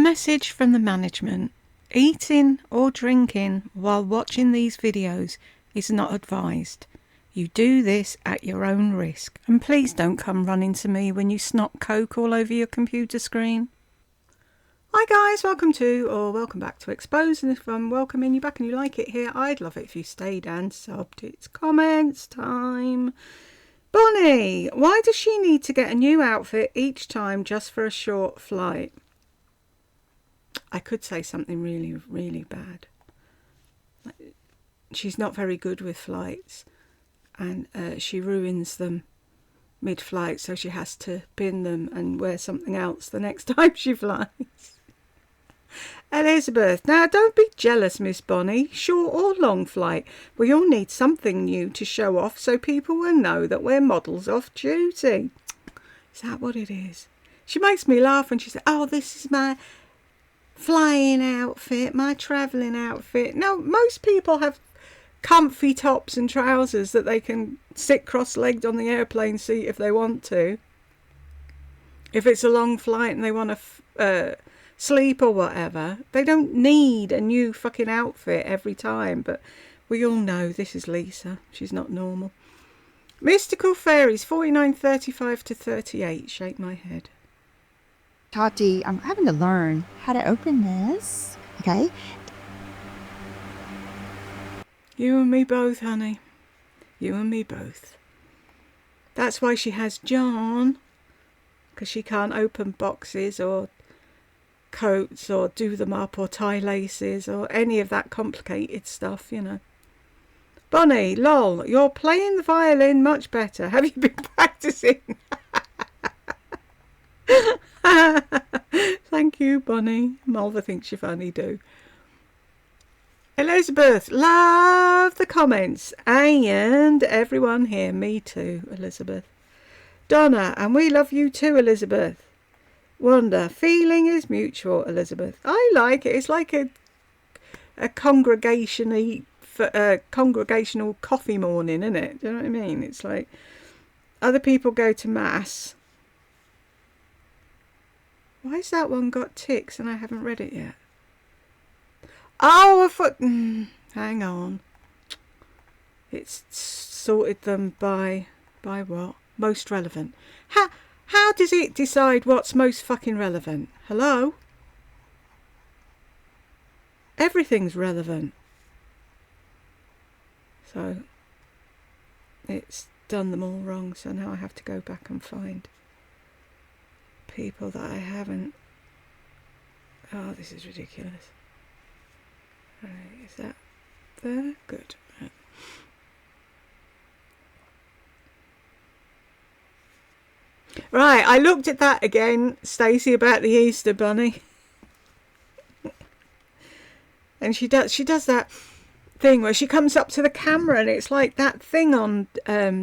message from the management: eating or drinking while watching these videos is not advised. You do this at your own risk. And please don't come running to me when you snot coke all over your computer screen. Hi guys, welcome back to Expose, and if I'm welcoming you back and you like it here, I'd love it if you stayed and subbed. It's comments time. Bonnie, why does she need to get a new outfit each time just for a short flight? I could say something really, really bad. She's not very good with flights, and she ruins them mid-flight, so she has to bin them and wear something else the next time she flies. Elizabeth, now don't be jealous, Miss Bonnie. Short or long flight, we all need something new to show off so people will know that we're models off duty. Is that what it is? She makes me laugh when she says, oh, this is my flying outfit, my travelling outfit. Now, most people have comfy tops and trousers that they can sit cross-legged on the airplane seat if they want to. If it's a long flight and they want to sleep or whatever, they don't need a new fucking outfit every time. But we all know this is Lisa. She's not normal. Mystical Fairies, 49:35 to 38. Shake my head. Tati, I'm having to learn how to open this. Okay. You and me both, honey. You and me both. That's why she has John. Because she can't open boxes or coats or do them up or tie laces or any of that complicated stuff, you know. Bonnie, lol, you're playing the violin much better. Have you been practicing? Thank you, Bonnie. Mulva thinks you funny, do. Elizabeth, love the comments. And everyone here, me too, Elizabeth. Donna, and we love you too, Elizabeth. Wanda, feeling is mutual, Elizabeth. I like it. It's like a congregational coffee morning, isn't it? Do you know what I mean? It's like other people go to mass. Why's that one got ticks and I haven't read it yet? Oh, I thought... hang on. It's sorted them by what? Most relevant. How does it decide what's most fucking relevant? Hello? Everything's relevant. So, it's done them all wrong, so now I have to go back and find people that I haven't... Oh, this is ridiculous. Right, is that there? Good. Right, I looked at that again, Stacey, about the Easter Bunny. And she does that thing where she comes up to the camera and it's like that thing on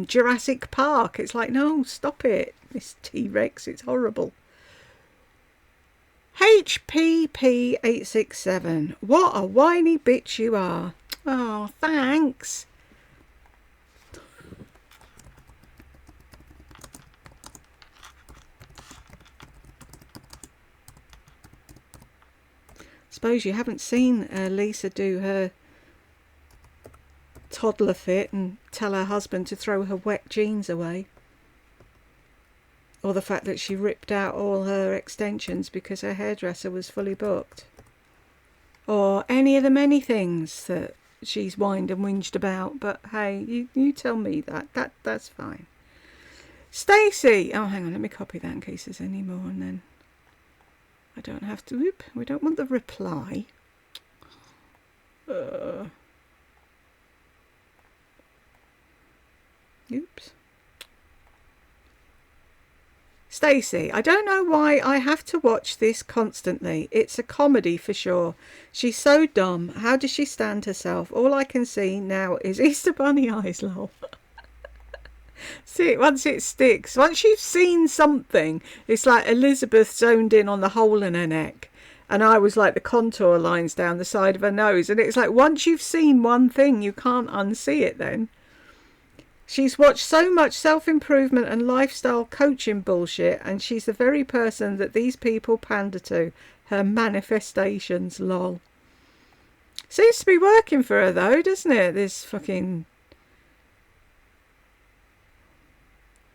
Jurassic Park. It's like, no, stop it, Miss T-Rex, it's horrible. HPP867, what a whiny bitch you are. Oh, thanks. Suppose you haven't seen Lisa do her toddler fit and tell her husband to throw her wet jeans away. Or the fact that she ripped out all her extensions because her hairdresser was fully booked. Or any of the many things that she's whined and whinged about. But hey, you tell me that's fine. Stacey! Oh, hang on, let me copy that in case there's any more, and then I don't have to... Whoop, we don't want the reply. Oops. Stacey, I don't know why I have to watch this constantly. It's a comedy for sure. She's so dumb. How does she stand herself? All I can see now is Easter Bunny eyes, lol. See, once it sticks, once you've seen something, it's like Elizabeth zoned in on the hole in her neck. And I was like the contour lines down the side of her nose. And it's like once you've seen one thing, you can't unsee it then. She's watched so much self-improvement and lifestyle coaching bullshit, and she's the very person that these people pander to. her manifestations, lol. Seems to be working for her though, doesn't it? This fucking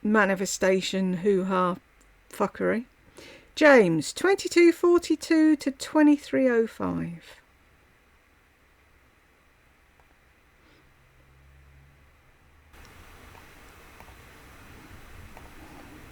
manifestation hoo-ha fuckery. James, 2242 to 2305.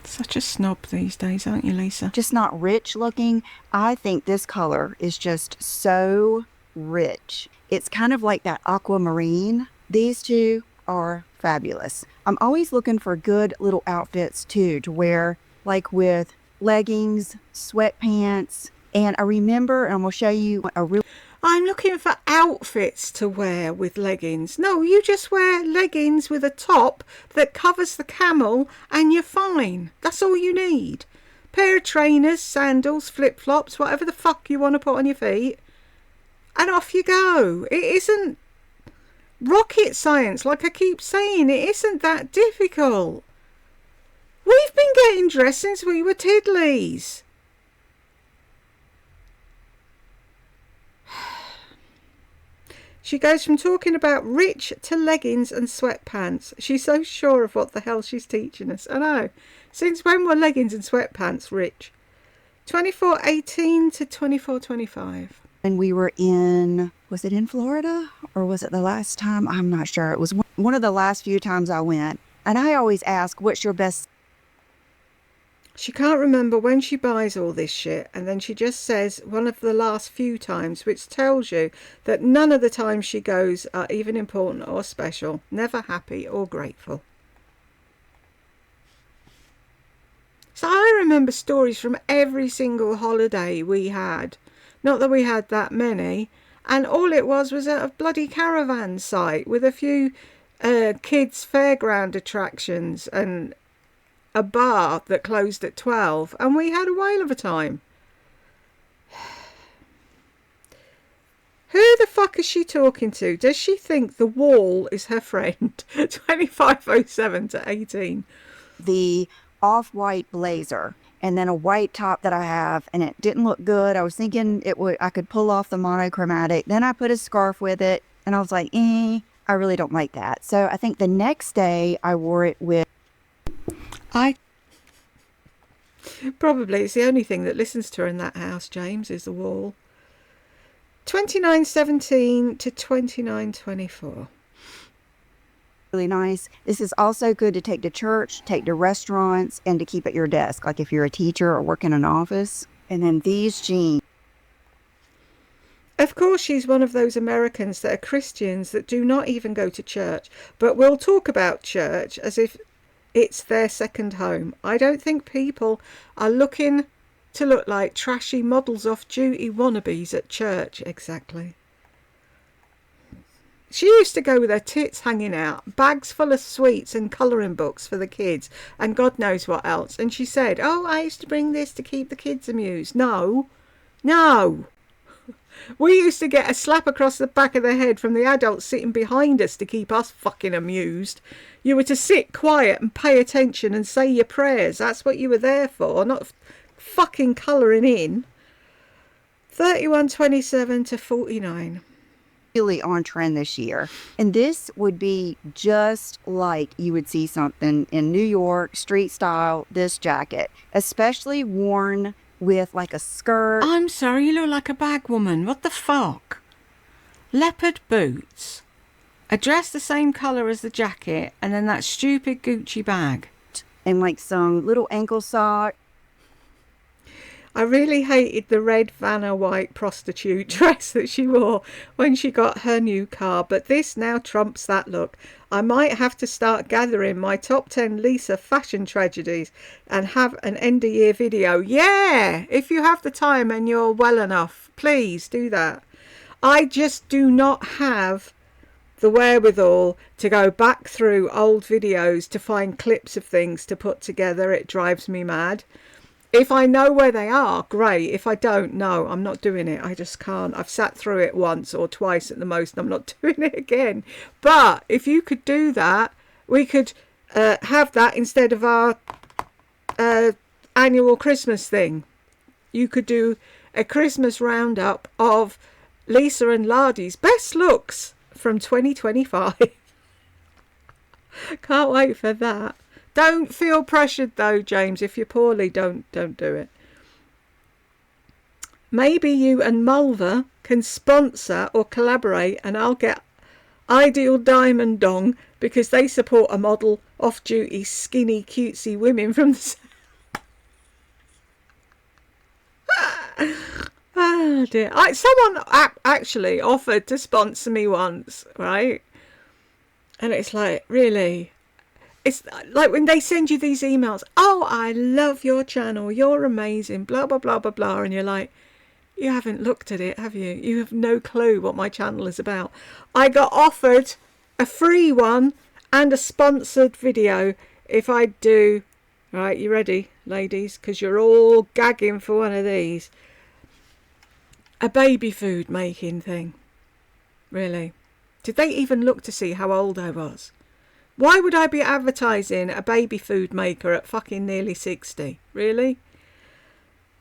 Such a snob these days, aren't you, Lisa? Just not rich looking. I think this color is just so rich. It's kind of like that aquamarine. These two are fabulous. I'm always looking for good little outfits too to wear, like with leggings, sweatpants. And I remember, and I'm going to show you a real... I'm looking for outfits to wear with leggings. No, you just wear leggings with a top that covers the camel and you're fine. That's all you need. Pair of trainers, sandals, flip-flops, whatever the fuck you want to put on your feet. And off you go. It isn't rocket science, like I keep saying. It isn't that difficult. We've been getting dressed since we were tiddlies. She goes from talking about rich to leggings and sweatpants. She's so sure of what the hell she's teaching us. I know. Since when were leggings and sweatpants rich? 2418 to 2425. And we were in, was it in Florida? Or was it the last time? I'm not sure. It was one of the last few times I went. And I always ask, what's your best... She can't remember when she buys all this shit, and then she just says one of the last few times, which tells you that none of the times she goes are even important or special, never happy or grateful. So I remember stories from every single holiday we had. Not that we had that many, and all it was at a bloody caravan site with a few kids' fairground attractions and a bar that closed at 12, and we had a whale of a time. Who the fuck is she talking to? Does she think the wall is her friend? 2507 to 18. The off-white blazer and then a white top that I have, and it didn't look good. I was thinking I could pull off the monochromatic. Then I put a scarf with it, and I was like, I really don't like that. So I think the next day I wore it with... Probably it's the only thing that listens to her in that house, James, is the wall. 2917 to 2924. Really nice. This is also good to take to church, take to restaurants, and to keep at your desk, like if you're a teacher or work in an office. And then these jeans. Of course, she's one of those Americans that are Christians that do not even go to church, but will talk about church as if it's their second home. I don't think people are looking to look like trashy models off-duty wannabes at church. Exactly. She used to go with her tits hanging out, bags full of sweets and colouring books for the kids, and God knows what else. And she said, oh, I used to bring this to keep the kids amused. No. We used to get a slap across the back of the head from the adults sitting behind us to keep us fucking amused. You were to sit quiet and pay attention and say your prayers. That's what you were there for, not fucking colouring in. 3127 to 49. Really on trend this year. And this would be just like you would see something in New York, street style, this jacket, especially worn with like a skirt. I'm sorry, you look like a bag woman. What the fuck? Leopard boots. A dress the same colour as the jacket, and then that stupid Gucci bag. And like some little ankle sock. I really hated the red Vanna White prostitute dress that she wore when she got her new car, but this now trumps that look. I might have to start gathering my top 10 Lisa fashion tragedies and have an end of year video. Yeah, if you have the time and you're well enough, please do that. I just do not have the wherewithal to go back through old videos to find clips of things to put together. It drives me mad. If I know where they are, great. If I don't, no, I'm not doing it. I just can't. I've sat through it once or twice at the most, and I'm not doing it again. But if you could do that, we could have that instead of our annual Christmas thing. You could do a Christmas roundup of Lisa and Lardy's best looks from 2025. Can't wait for that. Don't feel pressured though, James. If you're poorly, don't do it. Maybe you and Mulver can sponsor or collaborate, and I'll get Ideal Diamond Dong because they support a model off-duty skinny cutesy women from the oh dear. Someone actually offered to sponsor me once, right? And it's like, really? It's like when they send you these emails, oh, I love your channel, you're amazing, blah, blah, blah, blah, blah. And you're like, you haven't looked at it, have you? You have no clue what my channel is about. I got offered a free one and a sponsored video if I do. Right, you ready, ladies? Because you're all gagging for one of these. A baby food making thing. Really? Did they even look to see how old I was? Why would I be advertising a baby food maker at fucking nearly 60? Really?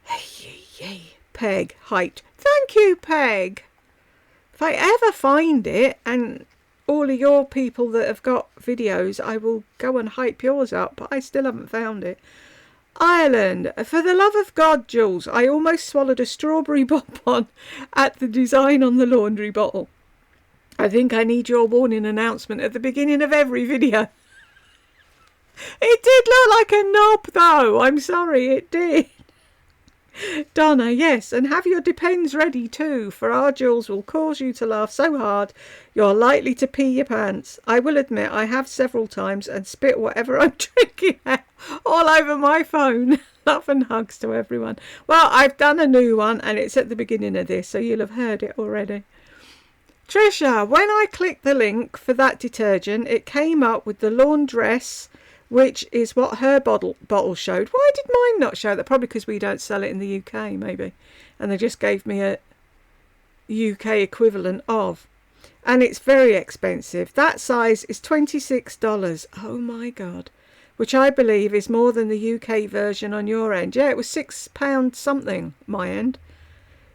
Hey. Peg, hyped. Thank you, Peg. If I ever find it, and all of your people that have got videos, I will go and hype yours up, but I still haven't found it. Ireland, for the love of God, Jules, I almost swallowed a strawberry bonbon at the design on the laundry bottle. I think I need your warning announcement at the beginning of every video. It did look like a knob, though. I'm sorry, it did. Donna, yes, and have your Depends ready too, for our Jules will cause you to laugh so hard you're likely to pee your pants. I will admit I have several times and spit whatever I'm drinking out all over my phone. Love and hugs to everyone. Well, I've done a new one and it's at the beginning of this, so you'll have heard it already. Trisha, when I clicked the link for that detergent, it came up with the laundress, which is what her bottle showed. Why did mine not show that? Probably because we don't sell it in the UK, maybe. And they just gave me a UK equivalent of. And it's very expensive. That size is $26. Oh my God. Which I believe is more than the UK version on your end. Yeah, it was £6 something, my end.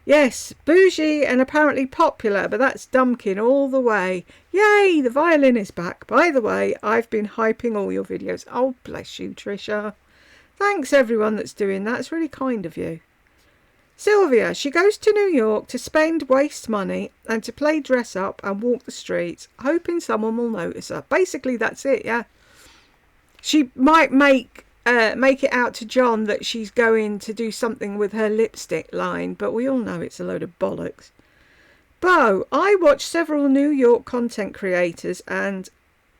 Yes, bougie and apparently popular, but that's Dumpkin all the way. Yay, the violin is back. By the way, I've been hyping all your videos. Oh, bless you, Trisha. Thanks, everyone that's doing that. It's really kind of you. Sylvia, she goes to New York to spend waste money and to play dress up and walk the streets, hoping someone will notice her. Basically, that's it, yeah. She might make it out to John that she's going to do something with her lipstick line, but we all know it's a load of bollocks. Bo, I watch several New York content creators and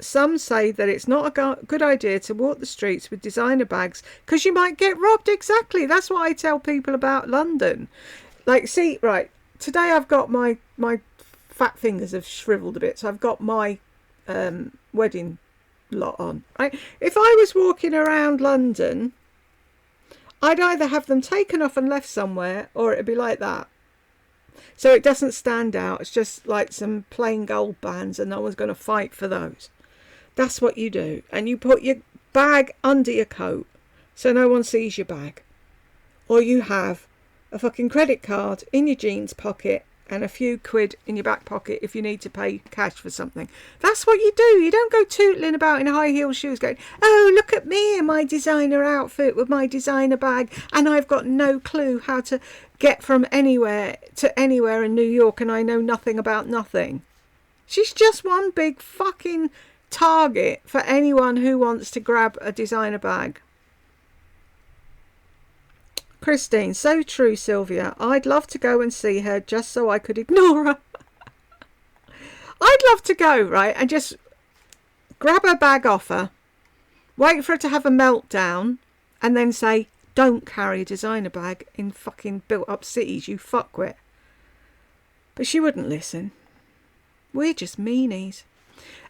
some say that it's not a good idea to walk the streets with designer bags because you might get robbed. Exactly. That's what I tell people about London. Like, see, right, today I've got my fat fingers have shriveled a bit, so I've got my wedding lot on, right? If I was walking around London, I'd either have them taken off and left somewhere, or it'd be like that. So it doesn't stand out. It's just like some plain gold bands, and no one's going to fight for those. That's what you do. And you put your bag under your coat so no one sees your bag. Or you have a fucking credit card in your jeans pocket and a few quid in your back pocket if you need to pay cash for something. That's what you do. You don't go tootling about in high heel shoes going, oh, look at me in my designer outfit with my designer bag and I've got no clue how to get from anywhere to anywhere in New York and I know nothing about nothing. She's just one big fucking target for anyone who wants to grab a designer bag. Christine, so true, Sylvia. I'd love to go and see her just so I could ignore her. I'd love to go, right, and just grab her bag off her, wait for her to have a meltdown, and then say, don't carry a designer bag in fucking built-up cities, you fuckwit. But she wouldn't listen. We're just meanies.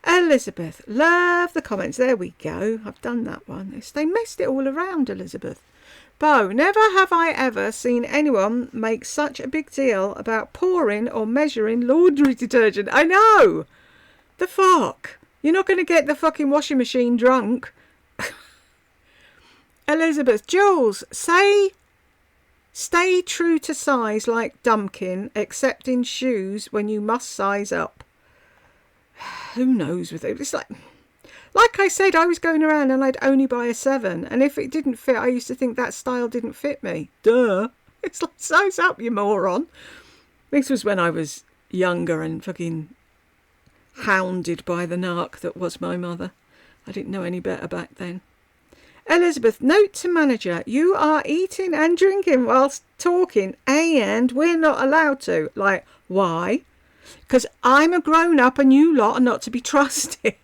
Elizabeth, love the comments. There we go. I've done that one. They messed it all around, Elizabeth. Bo, never have I ever seen anyone make such a big deal about pouring or measuring laundry detergent. I know! The fuck? You're not going to get the fucking washing machine drunk. Elizabeth, Jules, say Stay true to size like Dumpkin, except in shoes when you must size up. Who knows with it? It's like I said, I was going around and I'd only buy a 7. And if it didn't fit, I used to think that style didn't fit me. Duh. It's like, size up, you moron. This was when I was younger and fucking hounded by the narc that was my mother. I didn't know any better back then. Elizabeth, note to manager, you are eating and drinking whilst talking and we're not allowed to. Like, why? Because I'm a grown-up and you lot are not to be trusted.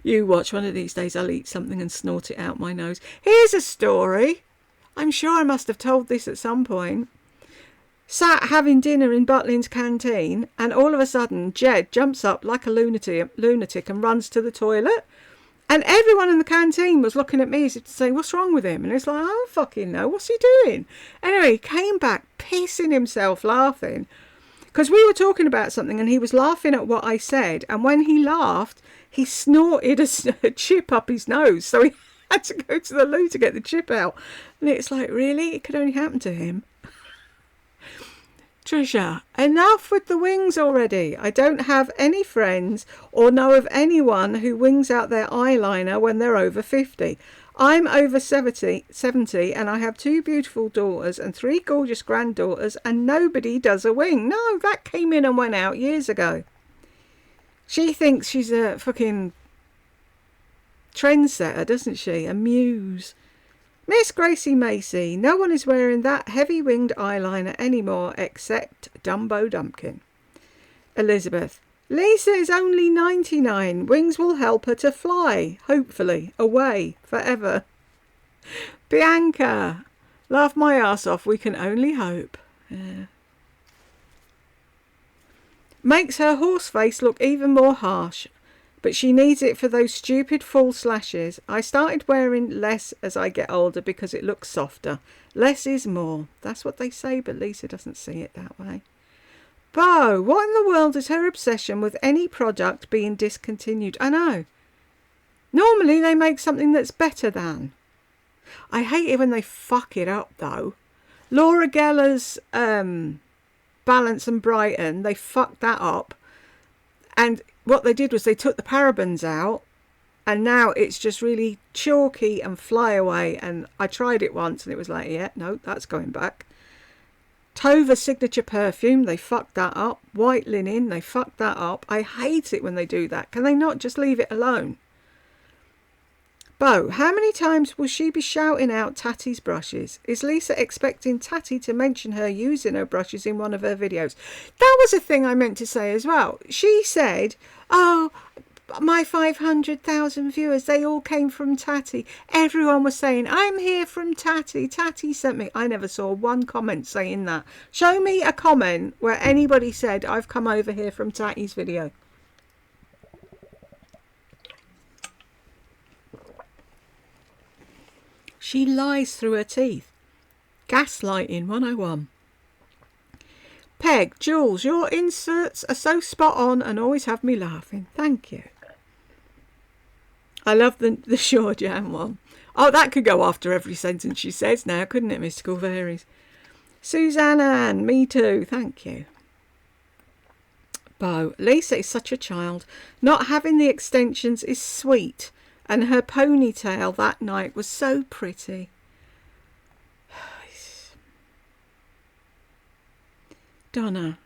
You watch, one of these days I'll eat something and snort it out my nose. Here's a story. I'm sure I must have told this at some point. Sat having dinner in Butlins canteen and all of a sudden Jed jumps up like a lunatic and runs to the toilet. And everyone in the canteen was looking at me as if to say, what's wrong with him? And it's like, I don't fucking know. What's he doing? Anyway, he came back pissing himself laughing. Because we were talking about something and he was laughing at what I said. And when he laughed, he snorted a chip up his nose. So he had to go to the loo to get the chip out. And it's like, really? It could only happen to him. Trisha, enough with the wings already. I don't have any friends or know of anyone who wings out their eyeliner when they're over 50. I'm over 70 and I have 2 beautiful daughters and 3 gorgeous granddaughters and nobody does a wing. No, that came in and went out years ago. She thinks she's a fucking trendsetter, doesn't she? A muse. Miss Gracie Macy, no one is wearing that heavy-winged eyeliner anymore except Dumbo Dumpkin. Elizabeth, Lisa is only 99. Wings will help her to fly, hopefully, away, forever. Bianca, laugh my ass off, we can only hope. Yeah. Makes her horse face look even more harsh. But she needs it for those stupid full slashes. I started wearing less as I get older because it looks softer. Less is more. That's what they say, but Lisa doesn't see it that way. Bo, what in the world is her obsession with any product being discontinued? I know. Normally they make something that's better than. I hate it when they fuck it up, though. Laura Geller's Balance and Brighton, they fucked that up. And what they did was they took the parabens out and now it's just really chalky and fly away. And I tried it once and it was like, yeah, no, that's going back. Tova Signature Perfume, they fucked that up. White Linen, they fucked that up. I hate it when they do that. Can they not just leave it alone? Bo, how many times will she be shouting out Tatty's brushes? Is Lisa expecting Tatty to mention her using her brushes in one of her videos? That was a thing I meant to say as well. She said, oh, my 500,000 viewers, they all came from Tatty. Everyone was saying, I'm here from Tatty. Tatty sent me. I never saw one comment saying that. Show me a comment where anybody said, I've come over here from Tatty's video. She lies through her teeth. Gaslighting 101. Peg, Jules, your inserts are so spot on and always have me laughing. Thank you. I love the Sure Jam one. Oh, that could go after every sentence she says now, couldn't it, Mystical Fairies? Susanna Ann, me too. Thank you. Bo, Lisa is such a child. Not having the extensions is sweet. And her ponytail that night was so pretty. Donna,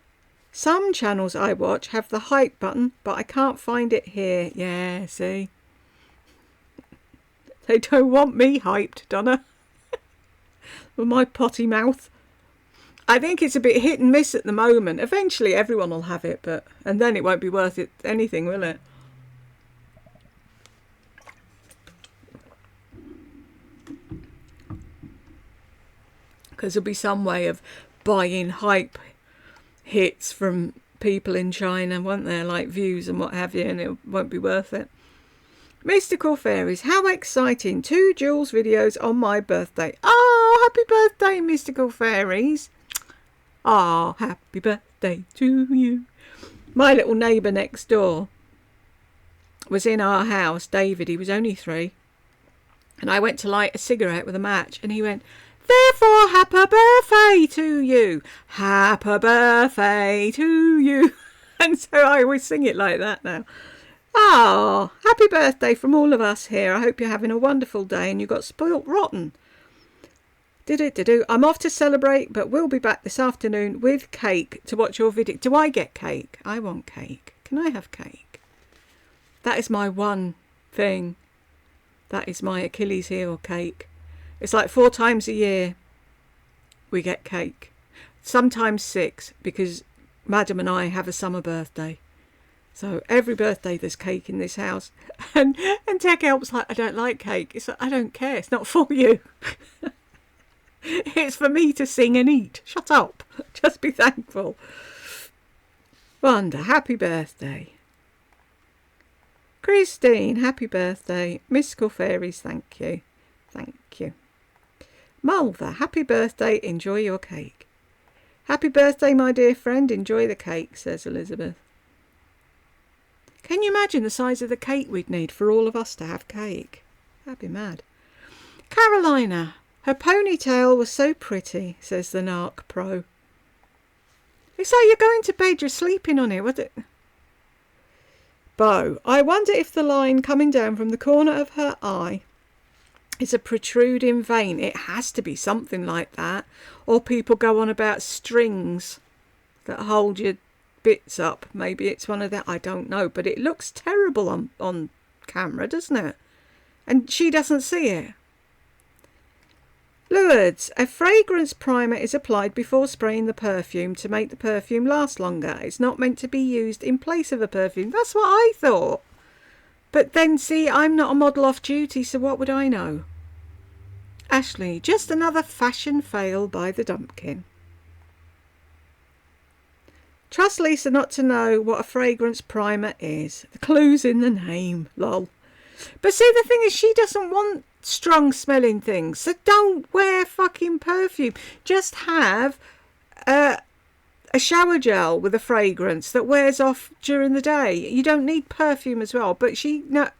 some channels I watch have the hype button, but I can't find it here. Yeah, see? They don't want me hyped, Donna. With my potty mouth. I think it's a bit hit and miss at the moment. Eventually everyone will have it, and then it won't be worth it anything, will it? Because there'll be some way of buying hype hits from people in China, won't there? Like views and what have you, and it won't be worth it. Mystical Fairies, how exciting. 2 Jules videos on my birthday. Oh, happy birthday, Mystical Fairies. Oh, happy birthday to you. My little neighbour next door was in our house, David. He was only 3. And I went to light a cigarette with a match and he went, Therefore, happy birthday to you. Happy birthday to you. And so I always sing it like that now. Ah, happy birthday from all of us here. I hope you're having a wonderful day and you got spoilt rotten. I'm off to celebrate, but we'll be back this afternoon with cake to watch your video. Do I get cake? I want cake. Can I have cake? That is my one thing. That is my Achilles heel, cake. It's like 4 times a year we get cake. Sometimes 6, because Madam and I have a summer birthday. So every birthday there's cake in this house. And Tech Help's like, I don't like cake. It's like, I don't care. It's not for you. It's for me to sing and eat. Shut up. Just be thankful. Wanda, happy birthday. Christine, happy birthday. Mystical Fairies, thank you. Thank you. Mulva, happy birthday. Enjoy your cake. Happy birthday, my dear friend. Enjoy the cake, says Elizabeth. Can you imagine the size of the cake we'd need for all of us to have cake? That'd be mad. Carolina, her ponytail was so pretty, says the Narc Pro. It's like you're going to bed, you're sleeping on it. What it? Bo, I wonder if the line coming down from the corner of her eye is a protruding vein. It has to be something like that. Or people go on about strings that hold your bits up. Maybe it's one of that. I don't know. But it looks terrible on camera, doesn't it? And she doesn't see it. Lourdes, a fragrance primer is applied before spraying the perfume to make the perfume last longer. It's not meant to be used in place of a perfume. That's what I thought. But then, see, I'm not a model off duty, so what would I know? Ashley, just another fashion fail by the Dumpkin. Trust Lisa not to know what a fragrance primer is. The clue's in the name, lol. But see, the thing is, she doesn't want strong smelling things, so don't wear fucking perfume. Just have a shower gel with a fragrance that wears off during the day. You don't need perfume as well. But she now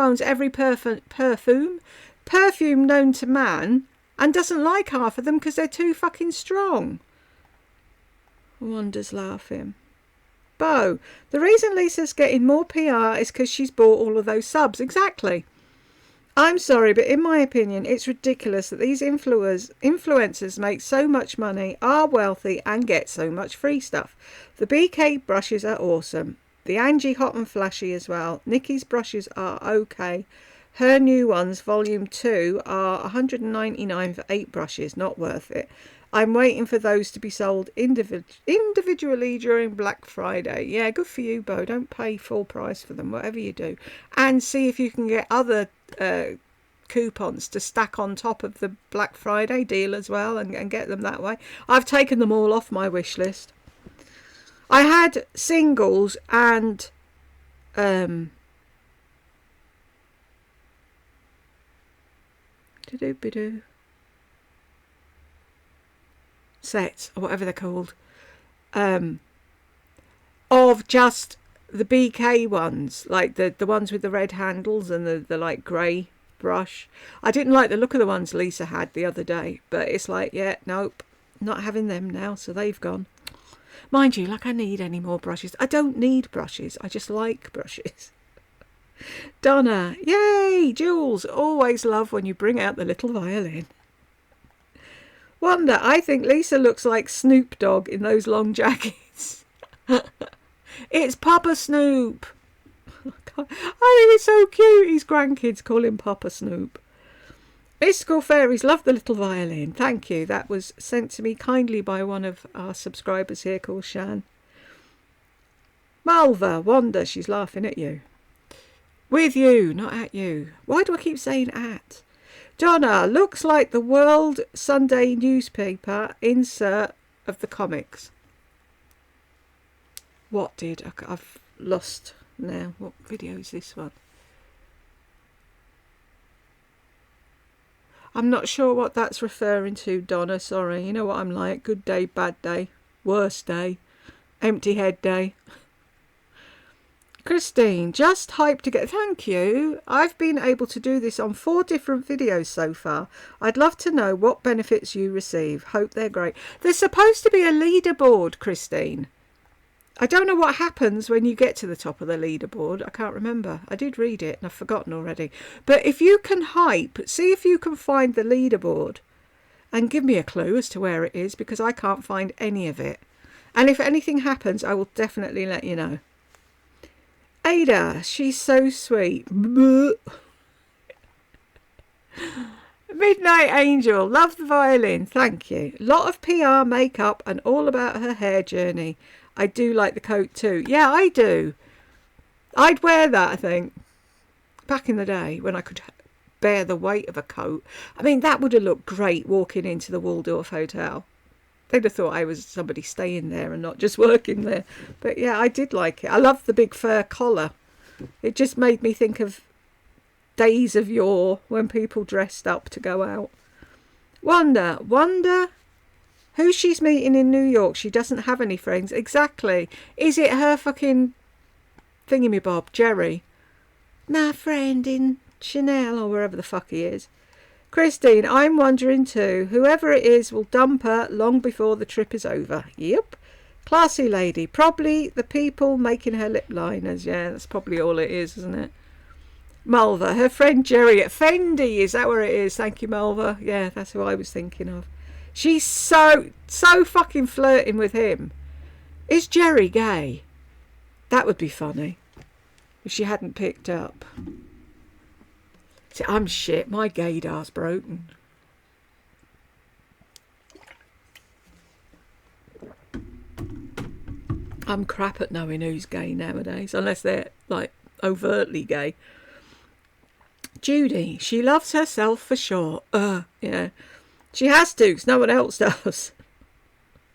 owns every perfume known to man and doesn't like half of them because they're too fucking strong. Wanda's laughing. Bo, the reason Lisa's getting more PR is because she's bought all of those subs. Exactly. I'm sorry, but in my opinion, it's ridiculous that these influencers make so much money, are wealthy, and get so much free stuff. The BK brushes are awesome. The Angie Hot and Flashy as well. Nikki's brushes are okay. Her new ones, volume 2, are $199 for 8 brushes. Not worth it. I'm waiting for those to be sold individually during Black Friday. Yeah, good for you, Bo. Don't pay full price for them, whatever you do. And see if you can get other coupons to stack on top of the Black Friday deal as well and get them that way. I've taken them all off my wish list. I had singles and sets, or whatever they're called, of just the BK ones, like the ones with the red handles and the like grey brush. I didn't like the look of the ones Lisa had the other day, but it's like, yeah, nope, not having them now, so they've gone. Mind you, like I need any more brushes. I don't need brushes, I just like brushes. Donna, yay! Jules, always love when you bring out the little violin. Wanda, I think Lisa looks like Snoop Dogg in those long jackets. It's Papa Snoop. I think it's so cute. His grandkids call him Papa Snoop. Mystical Fairies, love the little violin. Thank you. That was sent to me kindly by one of our subscribers here called Shan. Malva, Wanda, she's laughing at you. With you, not at you. Why do I keep saying at? Donna, looks like the World Sunday newspaper insert of the comics. What did? I've lost now. What video is this one? I'm not sure what that's referring to, Donna. Sorry. You know what I'm like. Good day, bad day, worst day, empty head day. Christine, just hyped to get... Thank you. I've been able to do this on 4 different videos so far. I'd love to know what benefits you receive. Hope they're great. There's supposed to be a leaderboard, Christine. I don't know what happens when you get to the top of the leaderboard. I can't remember. I did read it and I've forgotten already. But if you can hype, see if you can find the leaderboard and give me a clue as to where it is, because I can't find any of it. And if anything happens, I will definitely let you know. Ada, she's so sweet. Midnight Angel, love the violin. Thank you. Lot of PR, makeup, and all about her hair journey. I do like the coat too. Yeah, I do. I'd wear that, I think. Back in the day when I could bear the weight of a coat. I mean, that would have looked great walking into the Waldorf Hotel. They'd have thought I was somebody staying there and not just working there. But yeah, I did like it. I love the big fur collar. It just made me think of days of yore when people dressed up to go out. Wonder who she's meeting in New York. She doesn't have any friends. Exactly. Is it her fucking thingamabob, Jerry? My friend in Chanel or wherever the fuck he is. Christine, I'm wondering too. Whoever it is will dump her long before the trip is over. Yep. Classy lady. Probably the people making her lip liners. Yeah, that's probably all it is, isn't it? Mulva, her friend Jerry at Fendi. Is that where it is? Thank you, Mulva. Yeah, that's who I was thinking of. She's so fucking flirting with him. Is Jerry gay? That would be funny if she hadn't picked up. See, I'm shit. My gaydar's broken. I'm crap at knowing who's gay nowadays, unless they're, like, overtly gay. Judy, she loves herself for sure. Yeah. She has to, because no one else does.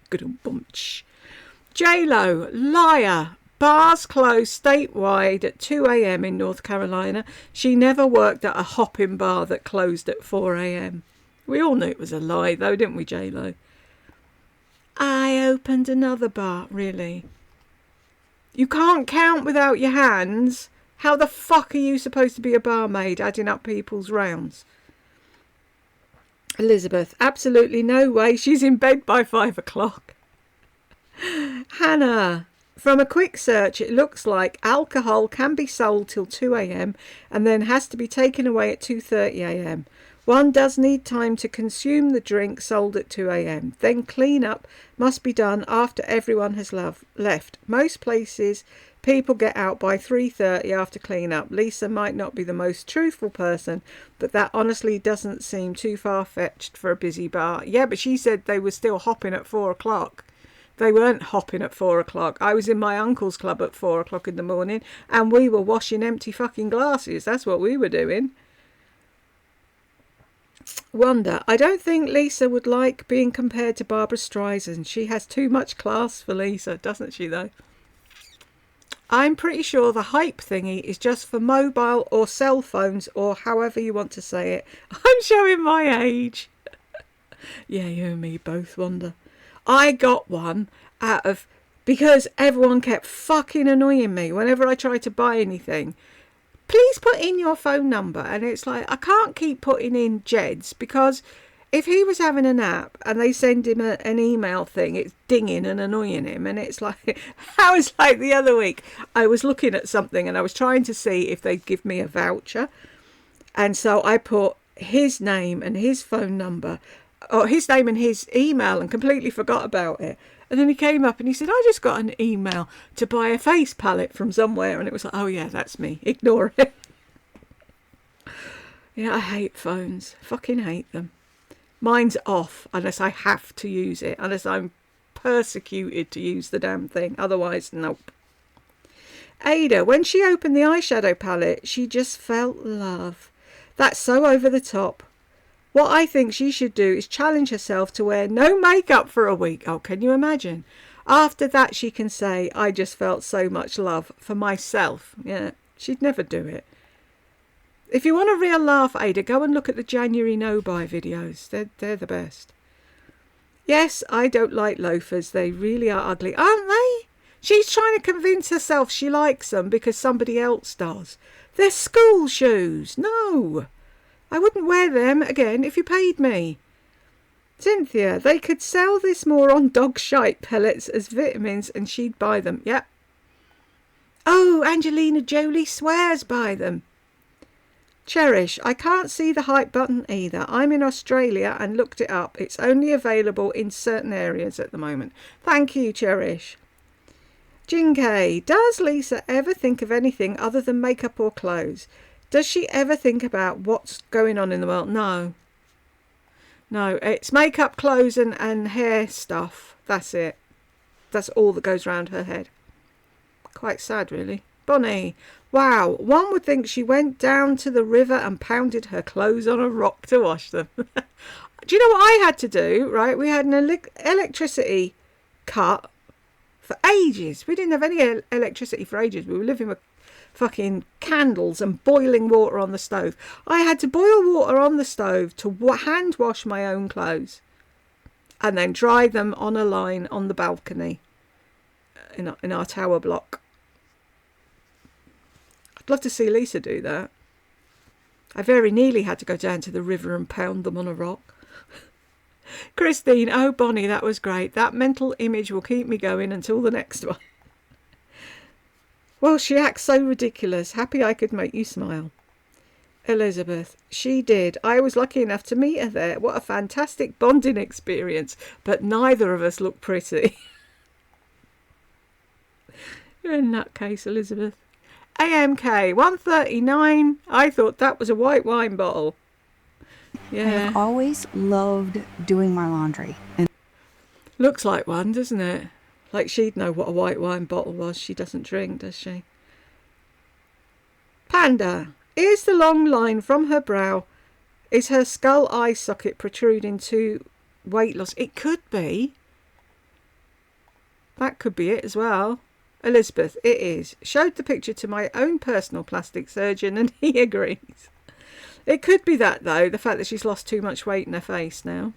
Good bunch. J-Lo, liar. Bars closed statewide at 2 a.m. in North Carolina. She never worked at a hopping bar that closed at 4 a.m. We all knew it was a lie, though, didn't we, J-Lo? I opened another bar, really. You can't count without your hands. How the fuck are you supposed to be a barmaid adding up people's rounds? Elizabeth, absolutely no way. She's in bed by 5 o'clock. Hannah, from a quick search, it looks like alcohol can be sold till 2 a.m. and then has to be taken away at 2:30 a.m. One does need time to consume the drink sold at 2 a.m. Then clean up must be done after everyone has left. Most places, people get out by 3:30 after clean up. Lisa might not be the most truthful person, but that honestly doesn't seem too far-fetched for a busy bar. Yeah, but she said they were still hopping at 4 o'clock. They weren't hopping at 4 o'clock. I was in my uncle's club at 4 o'clock in the morning and we were washing empty fucking glasses. That's what we were doing. Wonder, I don't think Lisa would like being compared to Barbara Streisand. She has too much class for Lisa, doesn't she, though? I'm pretty sure the hype thingy is just for mobile or cell phones or however you want to say it. I'm showing my age. Yeah, you and me both, Wonder. I got one out of... because everyone kept fucking annoying me whenever I tried to buy anything. Please put in your phone number. And it's like, I can't keep putting in Jed's because if he was having a nap and they send him an email thing, it's dinging and annoying him. And it's like, I was like the other week, I was looking at something and I was trying to see if they'd give me a voucher. And so I put his name and his phone number, or his name and his email, and completely forgot about it. And then he came up and he said, I just got an email to buy a face palette from somewhere. And it was like, oh yeah, that's me. Ignore it. Yeah, I hate phones. Fucking hate them. Mine's off unless I have to use it. Unless I'm persecuted to use the damn thing. Otherwise, nope. Ada, when she opened the eyeshadow palette, she just felt love. That's so over the top. What I think she should do is challenge herself to wear no makeup for a week. Oh, can you imagine? After that, she can say, I just felt so much love for myself. Yeah, she'd never do it. If you want a real laugh, Ada, go and look at the January no-buy videos. They're the best. Yes, I don't like loafers. They really are ugly, aren't they? She's trying to convince herself she likes them because somebody else does. They're school shoes. No, I wouldn't wear them again if you paid me. Cynthia, they could sell this more on dog shite pellets as vitamins and she'd buy them. Yep. Oh, Angelina Jolie swears by them. Cherish, I can't see the hype button either. I'm in Australia and looked it up. It's only available in certain areas at the moment. Thank you, Cherish. Jinkei, does Lisa ever think of anything other than makeup or clothes? Does she ever think about what's going on in the world? No. No, it's makeup, clothes and hair stuff. That's it. That's all that goes round her head. Quite sad, really. Bonnie, wow, one would think she went down to the river and pounded her clothes on a rock to wash them. Do you know what I had to do, right? We had an electricity cut for ages. We didn't have any electricity for ages. We were living with fucking candles and boiling water on the stove. I had to boil water on the stove to hand wash my own clothes and then dry them on a line on the balcony in our tower block. I'd love to see Lisa do that. I very nearly had to go down to the river and pound them on a rock. Christine, oh Bonnie, that was great. That mental image will keep me going until the next one. Well, she acts so ridiculous. Happy I could make you smile. Elizabeth, she did. I was lucky enough to meet her there. What a fantastic bonding experience. But neither of us look pretty. You're a nutcase, Elizabeth. AMK, 139. I thought that was a white wine bottle. Yeah. I've always loved doing my laundry. And looks like one, doesn't it? Like she'd know what a white wine bottle was. She doesn't drink, does she? Panda. Is the long line from her brow? Is her skull eye socket protruding to weight loss? It could be. That could be it as well. Elizabeth, it is. Showed the picture to my own personal plastic surgeon and he agrees. It could be that though, the fact that she's lost too much weight in her face now.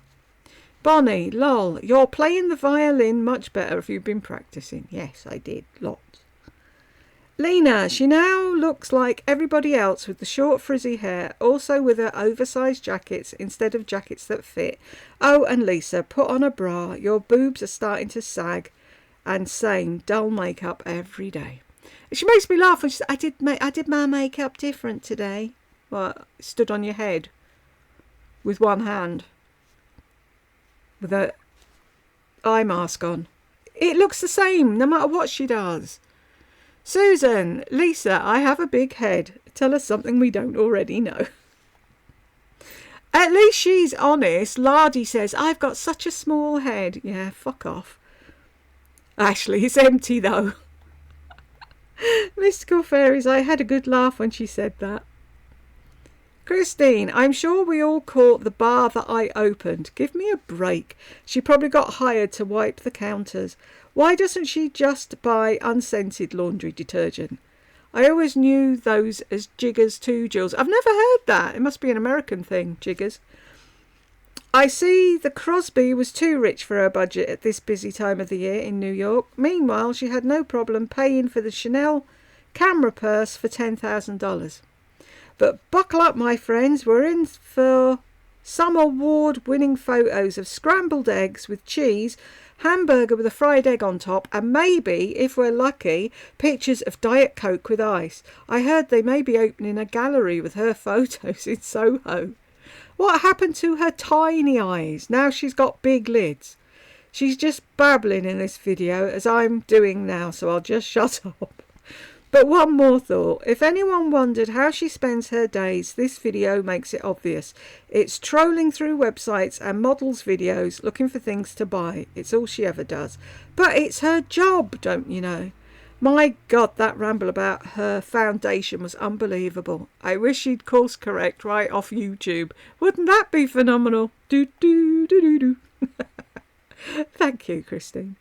Bonnie, lol, you're playing the violin much better if you've been practicing. Yes, I did, lots. Lena, she now looks like everybody else with the short frizzy hair, also with her oversized jackets instead of jackets that fit. Oh, and Lisa, put on a bra. Your boobs are starting to sag. And same dull makeup every day. She makes me laugh when she says, I did my makeup different today. What, stood on your head with one hand with a eye mask on. It looks the same no matter what she does. Susan, Lisa, I have a big head. Tell us something we don't already know. At least she's honest. Lardy says, I've got such a small head. Yeah, fuck off. Ashley, it's empty though. Mystical Fairies, I had a good laugh when she said that. Christine, I'm sure we all caught the bar that I opened. Give me a break. She probably got hired to wipe the counters. Why doesn't she just buy unscented laundry detergent? I always knew those as jiggers too, Jules. I've never heard that. It must be an American thing, jiggers. I see the Crosby was too rich for her budget at this busy time of the year in New York. Meanwhile, she had no problem paying for the Chanel camera purse for $10,000. But buckle up, my friends. We're in for some award-winning photos of scrambled eggs with cheese, hamburger with a fried egg on top, and maybe, if we're lucky, pictures of Diet Coke with ice. I heard they may be opening a gallery with her photos in Soho. What happened to her tiny eyes? Now she's got big lids. She's just babbling in this video as I'm doing now, so I'll just shut up. But one more thought. If anyone wondered how she spends her days, this video makes it obvious. It's trolling through websites and models' videos looking for things to buy. It's all she ever does. But it's her job, don't you know? My God, that ramble about her foundation was unbelievable. I wish she'd course correct right off YouTube. Wouldn't that be phenomenal? Do do do do do. Thank you, Christine.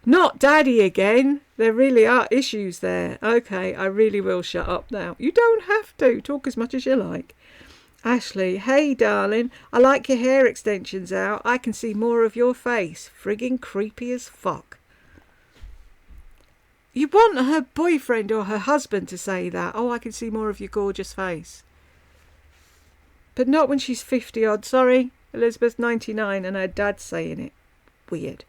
Not Daddy again. There really are issues there. Okay, I really will shut up now. You don't have to. Talk as much as you like. Ashley, hey darling, I like your hair extensions out. I can see more of your face. Friggin' creepy as fuck. You want her boyfriend or her husband to say that. Oh, I can see more of your gorgeous face. But not when she's 50 odd. Sorry, Elizabeth's 99 and her dad's saying it. Weird.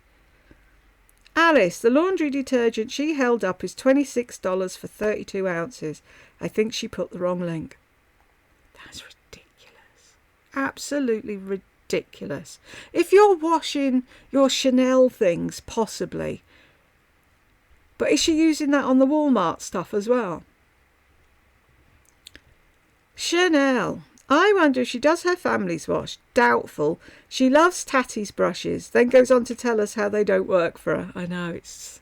Alice, the laundry detergent she held up is $26 for 32 ounces. I think she put the wrong link. That's ridiculous. Absolutely ridiculous. If you're washing your Chanel things, possibly. But is she using that on the Walmart stuff as well? Chanel. I wonder if she does her family's wash. Doubtful. She loves Tatty's brushes. Then goes on to tell us how they don't work for her. I know, it's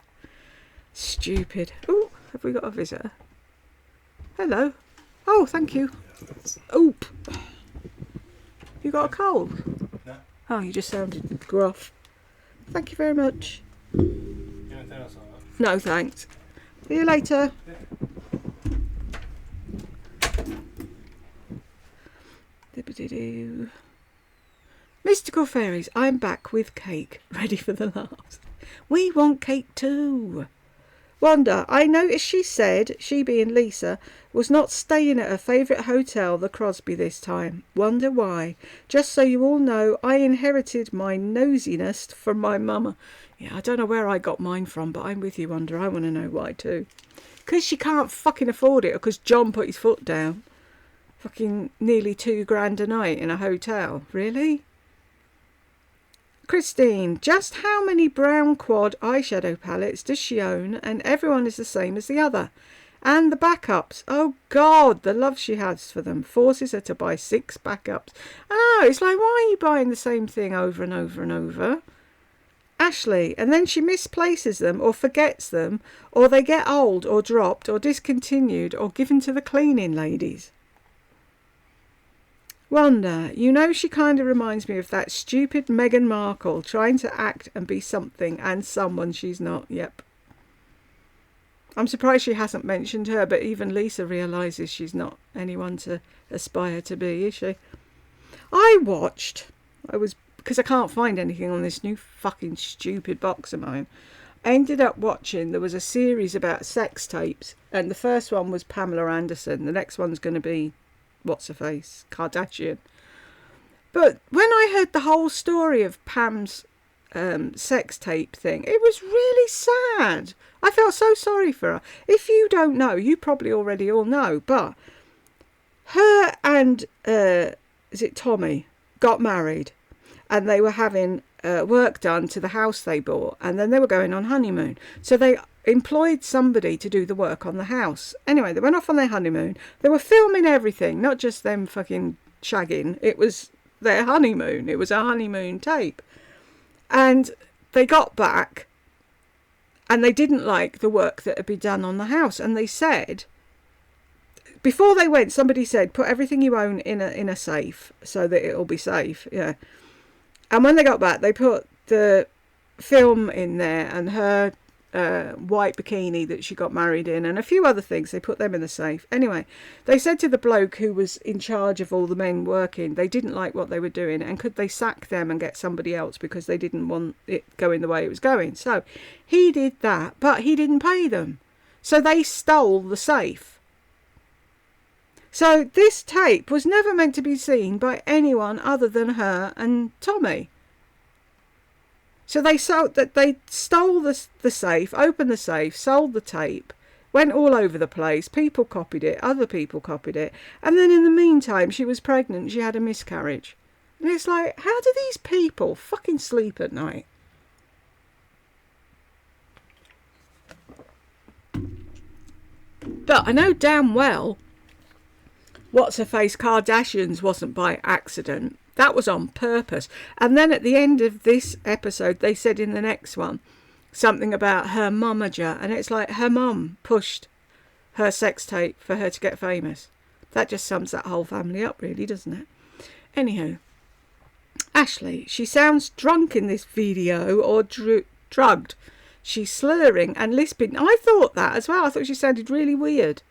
stupid. Oh, have we got a visitor? Hello. Oh, thank you. Oop. You got a cold? No. Oh, you just sounded gruff. Thank you very much. Anything else on that? No, thanks. See you later. Dibbidi-doo. Mystical Fairies, I'm back with cake, ready for the laughs. We want cake too. Wanda, I noticed she said, she being Lisa, was not staying at her favourite hotel, the Crosby, this time. Wonder why. Just so you all know, I inherited my nosiness from my mama. Yeah, I don't know where I got mine from, but I'm with you, Wanda. I want to know why too. Because she can't fucking afford it, or because John put his foot down. Fucking nearly $2,000 a night in a hotel. Really? Christine, just how many brown quad eyeshadow palettes does she own? And everyone is the same as the other. And the backups. Oh, God, the love she has for them forces her to buy 6 backups. Oh, it's like, why are you buying the same thing over and over and over? Ashley, and then she misplaces them or forgets them, or they get old or dropped or discontinued or given to the cleaning ladies. Wanda, you know she kind of reminds me of that stupid Meghan Markle trying to act and be something and someone she's not. Yep. I'm surprised she hasn't mentioned her, but even Lisa realises she's not anyone to aspire to be, is she? Because I can't find anything on this new fucking stupid box of mine. I ended up watching, there was a series about sex tapes, and the first one was Pamela Anderson. The next one's going to be what's-her-face, Kardashian. But when I heard the whole story of Pam's sex tape thing, it was really sad. I felt so sorry for her. If you don't know, you probably already all know, but her and, is it Tommy, got married, and they were having work done to the house they bought, and then they were going on honeymoon. So they employed somebody to do the work on the house. Anyway, they went off on their honeymoon. They were filming everything, not just them fucking shagging. It was their honeymoon. It was a honeymoon tape. And they got back and they didn't like the work that had been done on the house. And they said, before they went, somebody said, put everything you own in a safe so that it'll be safe. Yeah. And when they got back, they put the film in there and her white bikini that she got married in and a few other things. They put them in the safe. Anyway, they said to the bloke who was in charge of all the men working, they didn't like what they were doing and could they sack them and get somebody else because they didn't want it going the way it was going. So he did that, but he didn't pay them. So they stole the safe. So this tape was never meant to be seen by anyone other than her and Tommy. So they stole the safe, opened the safe, sold the tape, went all over the place. People copied it, other people copied it. And then in the meantime, she was pregnant, she had a miscarriage. And it's like, how do these people fucking sleep at night? But I know damn well what's-her-face Kardashians wasn't by accident. That was on purpose. And then at the end of this episode, they said in the next one something about her momager. And it's like her mum pushed her sex tape for her to get famous. That just sums that whole family up, really, doesn't it? Anywho, Ashley, she sounds drunk in this video or drugged. She's slurring and lisping. I thought that as well. I thought she sounded really weird.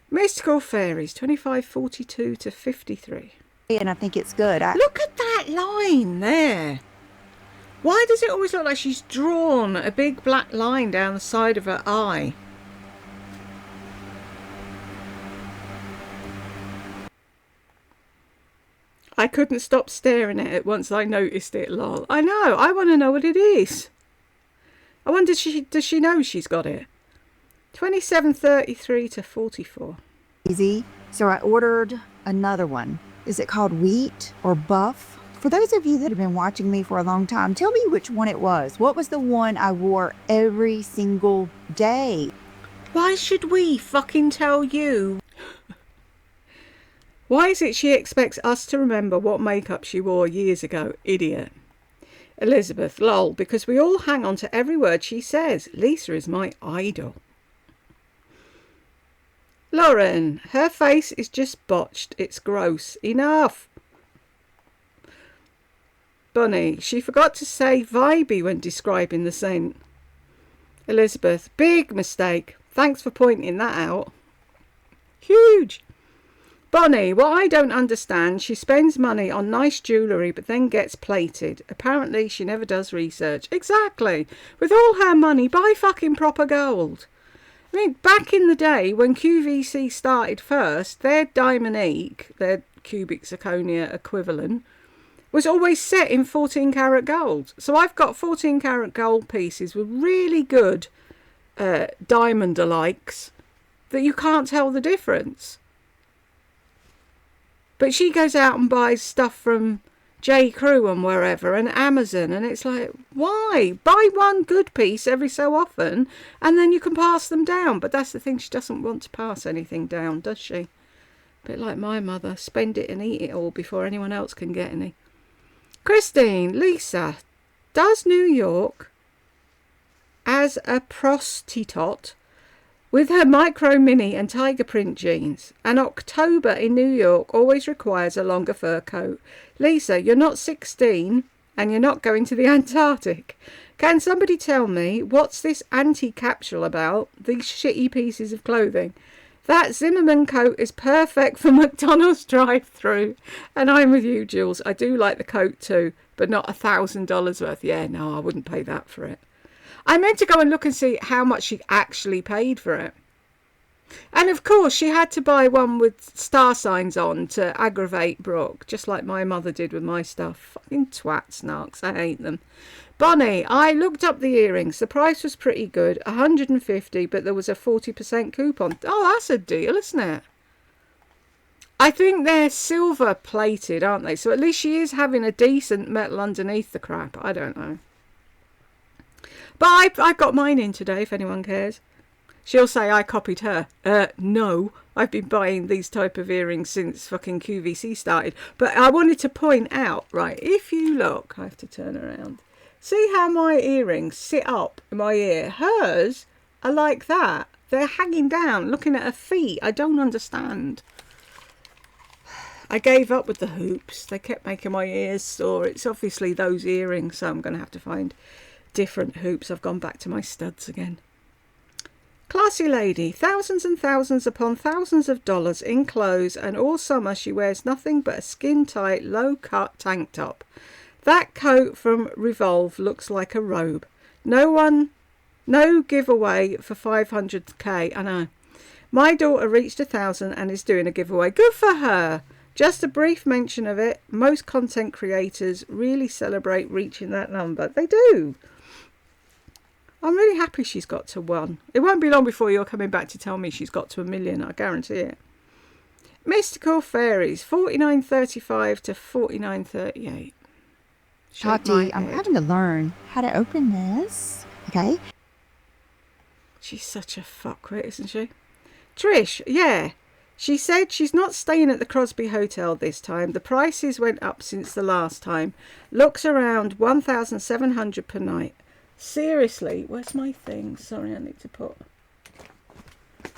Mystical Fairies, 2542 to 53. And I think it's good. Look at that line there. Why does it always look like she's drawn a big black line down the side of her eye? I couldn't stop staring at it once I noticed it, lol. I know, I want to know what it is. I wonder, does she know she's got it? 27.33 to 44. Easy. So I ordered another one. Is it called Wheat or Buff? For those of you that have been watching me for a long time, tell me which one it was. What was the one I wore every single day? Why should we fucking tell you? Why is it she expects us to remember what makeup she wore years ago? Idiot. Elizabeth, lol, because we all hang on to every word she says. Lisa is my idol. Lauren, her face is just botched. It's gross. Enough. Bunny, she forgot to say vibey when describing the scent. Elizabeth, big mistake. Thanks for pointing that out. Huge. Bonnie, what I don't understand, she spends money on nice jewellery but then gets plated. Apparently she never does research. Exactly. With all her money, buy fucking proper gold. I mean, back in the day when QVC started first, their Diamonique, their cubic zirconia equivalent, was always set in 14 karat gold. So I've got 14 karat gold pieces with really good diamond alikes that you can't tell the difference. But she goes out and buys stuff from J. Crew and wherever and Amazon, and it's like, why? Buy one good piece every so often and then you can pass them down. But that's the thing, she doesn't want to pass anything down, does she? A bit like my mother, spend it and eat it all before anyone else can get any. Christine, Lisa, does New York as a prostitute with her micro mini and tiger print jeans, and October in New York always requires a longer fur coat. Lisa, you're not 16 and you're not going to the Antarctic. Can somebody tell me what's this anti-capsule about, these shitty pieces of clothing? That Zimmerman coat is perfect for McDonald's drive-through. And I'm with you, Jules. I do like the coat too, but not $1,000 worth. Yeah, no, I wouldn't pay that for it. I meant to go and look and see how much she actually paid for it. And of course, she had to buy one with star signs on to aggravate Brooke, just like my mother did with my stuff. Fucking twat snarks, I hate them. Bonnie, I looked up the earrings. The price was pretty good, $150, but there was a 40% coupon. Oh, that's a deal, isn't it? I think they're silver plated, aren't they? So at least she is having a decent metal underneath the crap. I don't know. But I got mine in today, if anyone cares. She'll say I copied her. No, I've been buying these type of earrings since fucking QVC started. But I wanted to point out, right, if you look, I have to turn around. See how my earrings sit up in my ear? Hers are like that. They're hanging down, looking at her feet. I don't understand. I gave up with the hoops. They kept making my ears sore. It's obviously those earrings, so I'm going to have to find different hoops. I've gone back to my studs again. Classy lady, thousands and thousands upon thousands of dollars in clothes, and all summer she wears nothing but a skin-tight, low-cut tank top. That coat from Revolve looks like a robe. No giveaway for 500k. I know. My daughter reached 1,000 and is doing a giveaway. Good for her. Just a brief mention of it. Most content creators really celebrate reaching that number. They do. I'm really happy she's got to 1. It won't be long before you're coming back to tell me she's got to 1 million. I guarantee it. Mystical Fairies, 49.35 to 49.38. Tati, I'm having to learn how to open this. Okay. She's such a fuckwit, isn't she? Trish, yeah. She said she's not staying at the Crosby Hotel this time. The prices went up since the last time. Looks around 1,700 per night. Seriously, where's my thing? Sorry, I need to put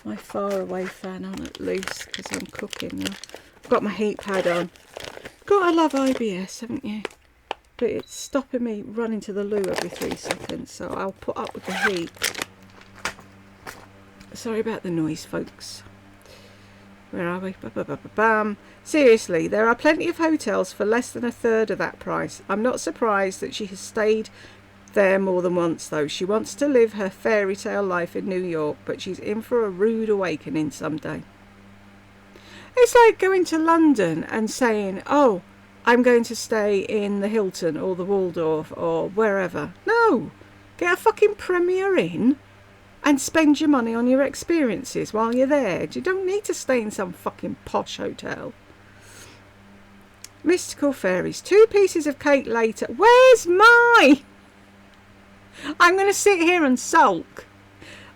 my faraway fan on at least because I'm cooking now. I've got my heat pad on. Gotta love IBS, haven't you? But it's stopping me running to the loo every 3 seconds, so I'll put up with the heat. Sorry about the noise, folks. Where are we? Ba-ba-ba-ba-bam. Seriously, there are plenty of hotels for less than a third of that price. I'm not surprised that she has stayed there more than once, though. She wants to live her fairy tale life in New York, but she's in for a rude awakening someday. It's like going to London and saying, oh, I'm going to stay in the Hilton or the Waldorf or wherever. No, get a fucking Premier Inn and spend your money on your experiences while you're there. You don't need to stay in some fucking posh hotel. Mystical fairies. 2 pieces of cake later. Where's mine? I'm going to sit here and sulk.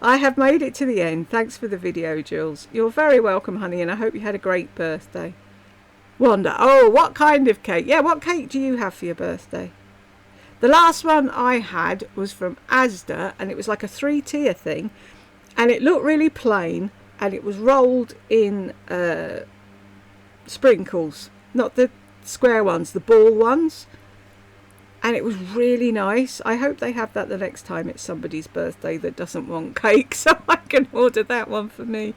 I have made it to the end. Thanks for the video, Jules. You're very welcome, honey, and I hope you had a great birthday. Wanda. Oh, what kind of cake? Yeah, what cake do you have for your birthday? The last one I had was from Asda, and it was like a 3-tier thing, and it looked really plain, and it was rolled in sprinkles, not the square ones, the ball ones, and it was really nice. I hope they have that the next time it's somebody's birthday that doesn't want cake, so I can order that one for me.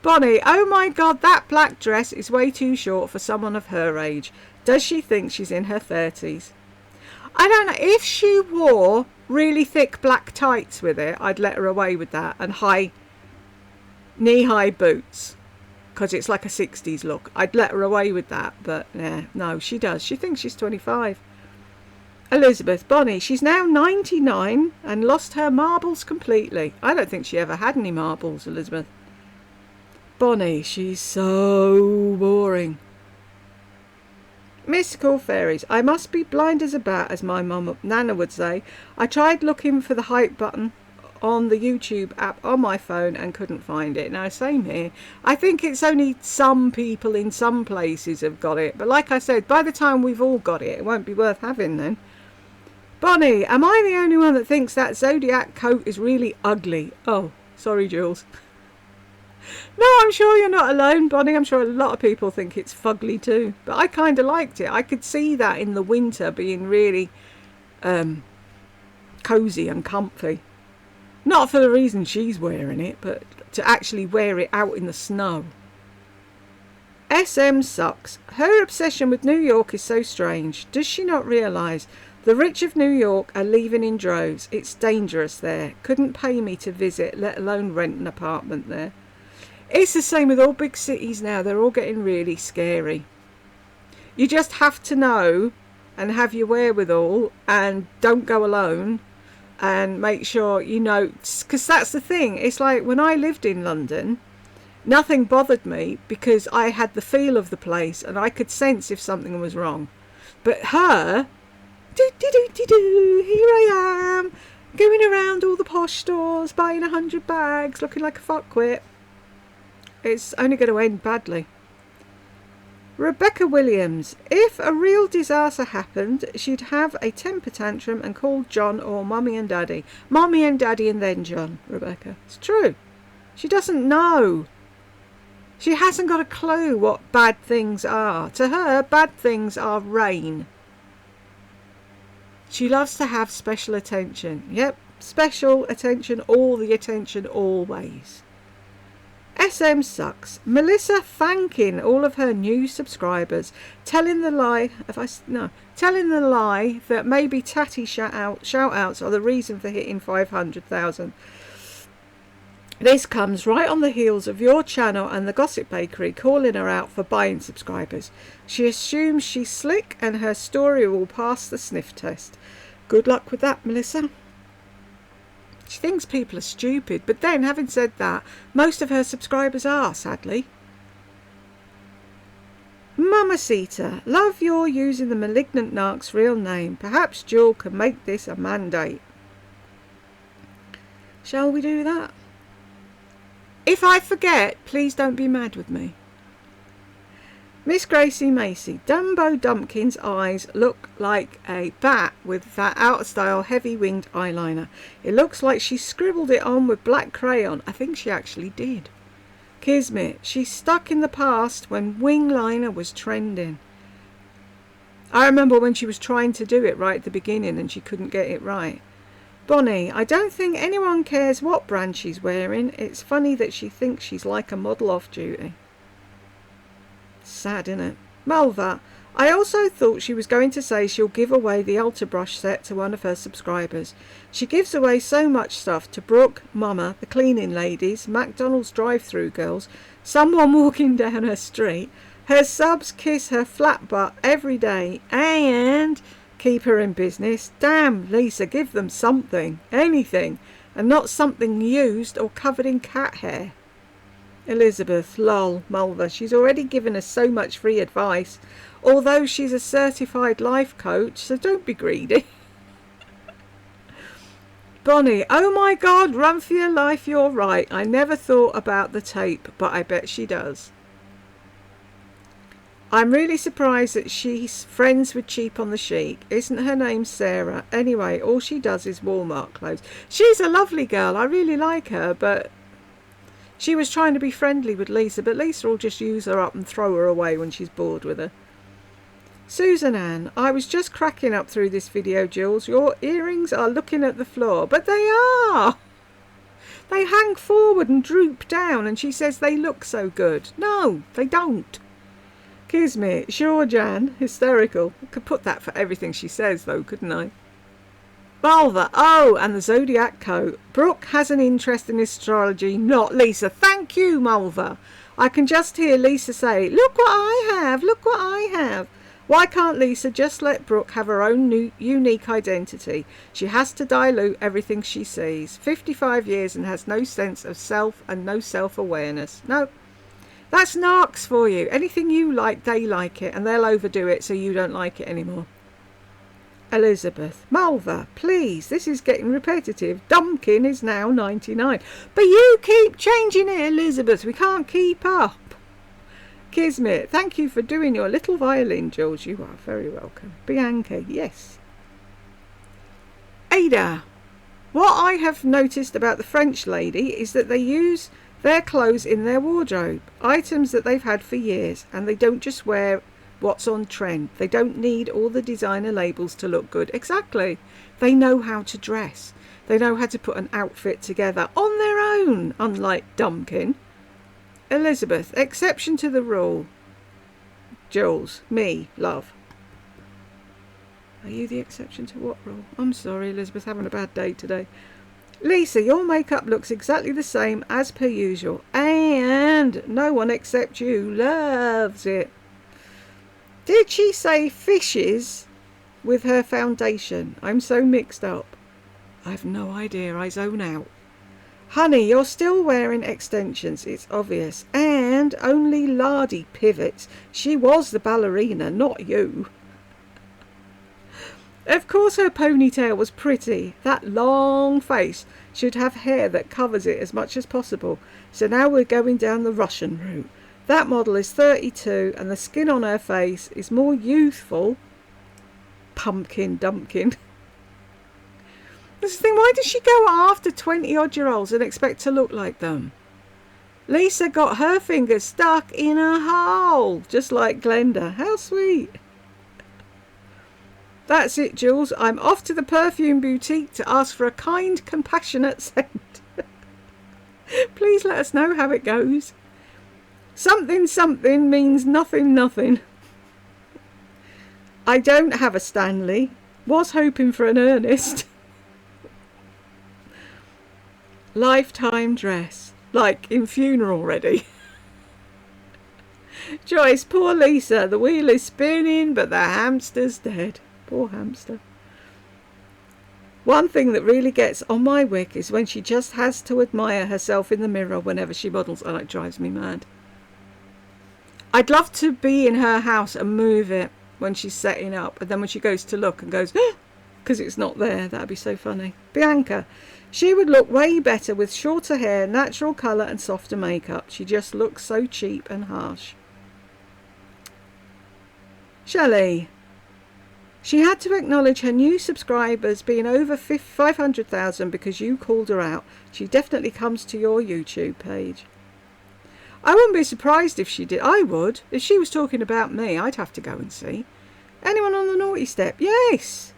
Bonnie, oh my god, that black dress is way too short for someone of her age. Does she think she's in her 30s? I don't know. If she wore really thick black tights with it, I'd let her away with that, and knee-high boots, because it's like a 60s look. I'd let her away with that, but yeah, no, she does. She thinks she's 25. Elizabeth, Bonnie, she's now 99 and lost her marbles completely. I don't think she ever had any marbles, Elizabeth. Bonnie, she's so boring. Mystical fairies. I must be blind as a bat, as my mum Nana would say. I tried looking for the hype button on the YouTube app on my phone and couldn't find it. Now, same here. I think it's only some people in some places have got it. But like I said, by the time we've all got it, it won't be worth having then. Bonnie, am I the only one that thinks that Zodiac coat is really ugly? Oh, sorry, Jules. No, I'm sure you're not alone, Bonnie. I'm sure a lot of people think it's fugly too. But I kind of liked it. I could see that in the winter being really cosy and comfy. Not for the reason she's wearing it, but to actually wear it out in the snow. SM sucks. Her obsession with New York is so strange. Does she not realise the rich of New York are leaving in droves? It's dangerous there. Couldn't pay me to visit, let alone rent an apartment there. It's the same with all big cities now. They're all getting really scary. You just have to know and have your wherewithal, and don't go alone, and make sure you know, because that's the thing. It's like when I lived in London, nothing bothered me because I had the feel of the place and I could sense if something was wrong. But her, here I am, going around all the posh stores, buying 100 bags, looking like a fuckwit. It's only going to end badly. Rebecca Williams. If a real disaster happened, she'd have a temper tantrum and call John or Mummy and Daddy. Mummy and Daddy and then John, Rebecca. It's true. She doesn't know. She hasn't got a clue what bad things are. To her, bad things are rain. She loves to have special attention. Yep, special attention, all the attention, always. SM sucks. Melissa thanking all of her new subscribers, telling the lie that maybe tatty shout outs are the reason for hitting 500,000. This comes right on the heels of your channel and the Gossip Bakery calling her out for buying subscribers. She assumes she's slick and her story will pass the sniff test. Good luck with that, Melissa. She thinks people are stupid, but then, having said that, most of her subscribers are, sadly. Mamacita, love you're using the Malignant Narc's real name. Perhaps Jewel can make this a mandate. Shall we do that? If I forget, please don't be mad with me. Miss Gracie Macy, Dumbo Dumpkin's eyes look like a bat with that out-of-style heavy-winged eyeliner. It looks like she scribbled it on with black crayon. I think she actually did. Kismet, she's stuck in the past when wing liner was trending. I remember when she was trying to do it right at the beginning and she couldn't get it right. Bonnie, I don't think anyone cares what brand she's wearing. It's funny that she thinks she's like a model off duty. Sad, isn't it? Malva, I also thought she was going to say she'll give away the Ultra Brush set to one of her subscribers. She gives away so much stuff to Brooke, Mama, the cleaning ladies, McDonald's drive-through girls, someone walking down her street. Her subs kiss her flat butt every day and keep her in business. Damn, Lisa, give them something, anything, and not something used or covered in cat hair. Elizabeth, lol, Mulver, she's already given us so much free advice, although she's a certified life coach, so don't be greedy. Bonnie, oh my God, run for your life, you're right. I never thought about the tape, but I bet she does. I'm really surprised that she's friends with Cheap on the Chic. Isn't her name Sarah? Anyway, all she does is Walmart clothes. She's a lovely girl. I really like her, but she was trying to be friendly with Lisa, but Lisa will just use her up and throw her away when she's bored with her. Susan Ann, I was just cracking up through this video, Jules. Your earrings are looking at the floor, but they are. They hang forward and droop down, and she says they look so good. No, they don't. Kismet, sure, Jan, hysterical. I could put that for everything she says, though, couldn't I? Malva, oh, and the zodiac coat. Brooke has an interest in astrology, not Lisa. Thank you, Malva. I can just hear Lisa say, look what I have, look what I have. Why can't Lisa just let Brooke have her own new, unique identity? She has to dilute everything she sees. 55 years and has no sense of self and no self-awareness. No. That's narcs for you. Anything you like, they like it, and they'll overdo it so you don't like it anymore. Elizabeth, Malva, please, this is getting repetitive. Dumpkin is now 99. But you keep changing it, Elizabeth. We can't keep up. Kismet, thank you for doing your little violin, Jules. You are very welcome. Bianca, yes. Ada, what I have noticed about the French lady is that they use their clothes in their wardrobe, items that they've had for years, and they don't just wear what's on trend. They don't need all the designer labels to look good. Exactly. They know how to dress. They know how to put an outfit together on their own, unlike Dumpkin. Elizabeth, exception to the rule. Jules, me, love. Are you the exception to what rule? I'm sorry, Elizabeth, having a bad day today. Lisa, your makeup looks exactly the same as per usual, and no one except you loves it. Did she say fishes with her foundation? I'm so mixed up. I've no idea, I zone out. Honey, you're still wearing extensions, it's obvious, and only Lardy pivots. She was the ballerina, not you. Of course her ponytail was pretty. That long face should have hair that covers it as much as possible. So now we're going down the Russian route. That model is 32 and the skin on her face is more youthful. Pumpkin dumpkin. This is the thing, why does she go after 20-odd-year-olds and expect to look like them? Lisa got her fingers stuck in a hole, just like Glenda. How sweet. That's it, Jules. I'm off to the perfume boutique to ask for a kind, compassionate scent. Please let us know how it goes. Something something means nothing nothing. I don't have a Stanley. Was hoping for an Ernest. Lifetime dress. Like in funeral ready. Joyce, poor Lisa. The wheel is spinning, but the hamster's dead. Poor hamster. One thing that really gets on my wick is when she just has to admire herself in the mirror whenever she models. Oh, it drives me mad. I'd love to be in her house and move it when she's setting up, and then when she goes to look and goes, because it's not there. That'd be so funny. Bianca, she would look way better with shorter hair, natural colour and softer makeup. She just looks so cheap and harsh. Shelley, she had to acknowledge her new subscribers being over 500,000 because you called her out. She definitely comes to your YouTube page. I wouldn't be surprised if she did. I would. If she was talking about me, I'd have to go and see. Anyone on the naughty step? Yes.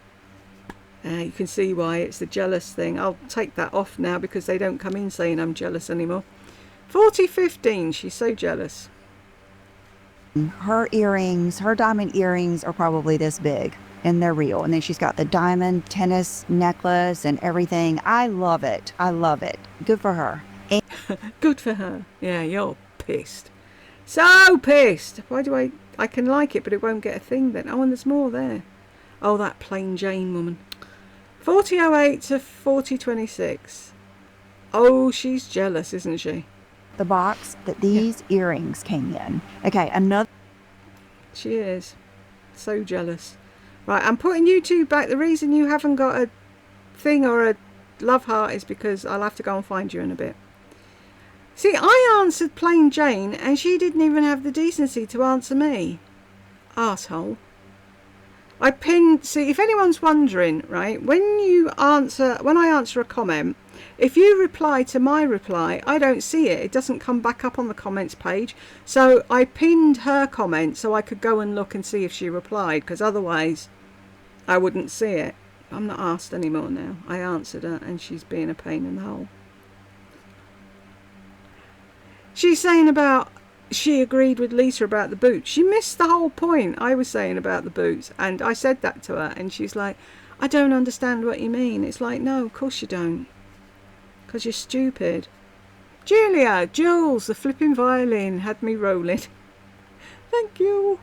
You can see why it's the jealous thing. I'll take that off now because they don't come in saying I'm jealous anymore. 4015, she's so jealous. Her earrings, her diamond earrings are probably this big, and they're real. And then she's got the diamond tennis necklace and everything. I love it. I love it. Good for her. Good for her. Yeah, you're pissed. So pissed. Why do I can like it, but it won't get a thing then. Oh, and there's more there. Oh, that plain Jane woman. 4008 to 4026. Oh, she's jealous, isn't she? The box that these earrings came in. Okay, another. She is. So jealous. Right, I'm putting you two back. The reason you haven't got a thing or a love heart is because I'll have to go and find you in a bit. See, I answered plain Jane and she didn't even have the decency to answer me. Arsehole. I pinned, see, if anyone's wondering, right, when I answer a comment, if you reply to my reply, I don't see it. It doesn't come back up on the comments page. So I pinned her comment so I could go and look and see if she replied, because otherwise I wouldn't see it. I'm not asked anymore now. I answered her and she's being a pain in the hole. She's saying about she agreed with Lisa about the boots. She missed the whole point I was saying about the boots, and I said that to her and she's like, I don't understand what you mean. It's like, no, of course you don't, because you're stupid. Jules, the flipping violin had me rolling. Thank you.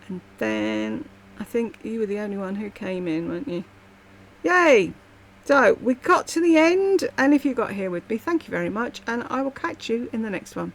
And then I think you were the only one who came in, weren't you? Yay. So we got to the end, and if you got here with me, thank you very much, and I will catch you in the next one.